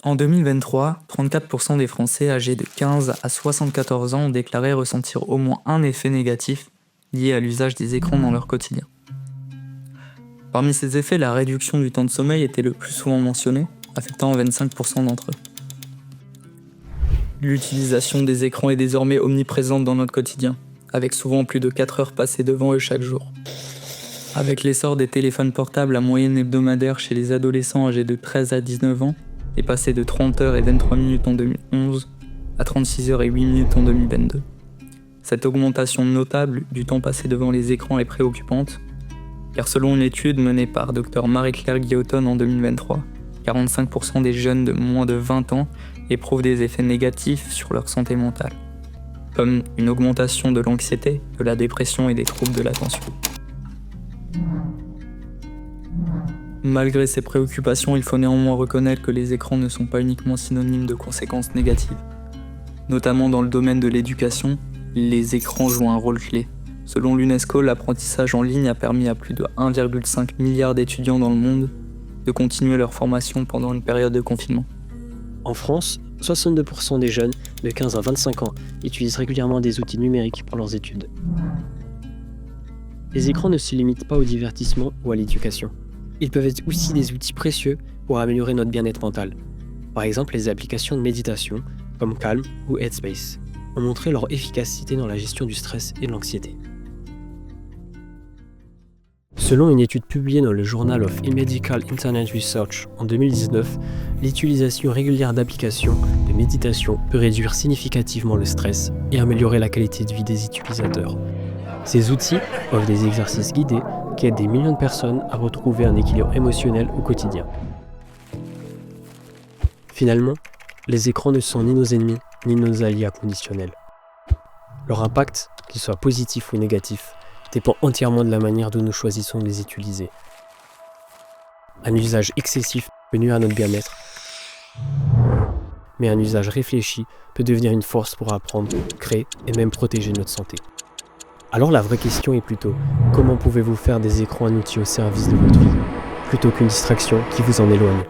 En 2023, 34% des Français âgés de 15 à 74 ans ont déclaré ressentir au moins un effet négatif lié à l'usage des écrans dans leur quotidien. Parmi ces effets, la réduction du temps de sommeil était le plus souvent mentionnée, affectant 25% d'entre eux. L'utilisation des écrans est désormais omniprésente dans notre quotidien, avec souvent plus de 4 heures passées devant eux chaque jour. Avec l'essor des téléphones portables, la moyenne hebdomadaire chez les adolescents âgés de 13 à 19 ans est passée de 30 heures et 23 minutes en 2011 à 36 heures et 8 minutes en 2022. Cette augmentation notable du temps passé devant les écrans est préoccupante, car selon une étude menée par Dr Marie-Claire Guilloton en 2023, 45% des jeunes de moins de 20 ans éprouvent des effets négatifs sur leur santé mentale, comme une augmentation de l'anxiété, de la dépression et des troubles de l'attention. Malgré ces préoccupations, il faut néanmoins reconnaître que les écrans ne sont pas uniquement synonymes de conséquences négatives. Notamment dans le domaine de l'éducation, les écrans jouent un rôle clé. Selon l'UNESCO, l'apprentissage en ligne a permis à plus de 1,5 milliard d'étudiants dans le monde de continuer leur formation pendant une période de confinement. En France, 62% des jeunes de 15 à 25 ans utilisent régulièrement des outils numériques pour leurs études. Les écrans ne se limitent pas au divertissement ou à l'éducation. Ils peuvent être aussi des outils précieux pour améliorer notre bien-être mental. Par exemple, les applications de méditation comme Calm ou Headspace ont montré leur efficacité dans la gestion du stress et de l'anxiété. Selon une étude publiée dans le Journal of Medical Internet Research en 2019, l'utilisation régulière d'applications de méditation peut réduire significativement le stress et améliorer la qualité de vie des utilisateurs. Ces outils offrent des exercices guidés qui aident des millions de personnes à retrouver un équilibre émotionnel au quotidien. Finalement, les écrans ne sont ni nos ennemis ni nos alliés inconditionnels. Leur impact, qu'il soit positif ou négatif, dépend entièrement de la manière dont nous choisissons de les utiliser. Un usage excessif peut nuire à notre bien-être, mais un usage réfléchi peut devenir une force pour apprendre, créer et même protéger notre santé. Alors la vraie question est plutôt, comment pouvez-vous faire des écrans un outil au service de votre vie, plutôt qu'une distraction qui vous en éloigne ?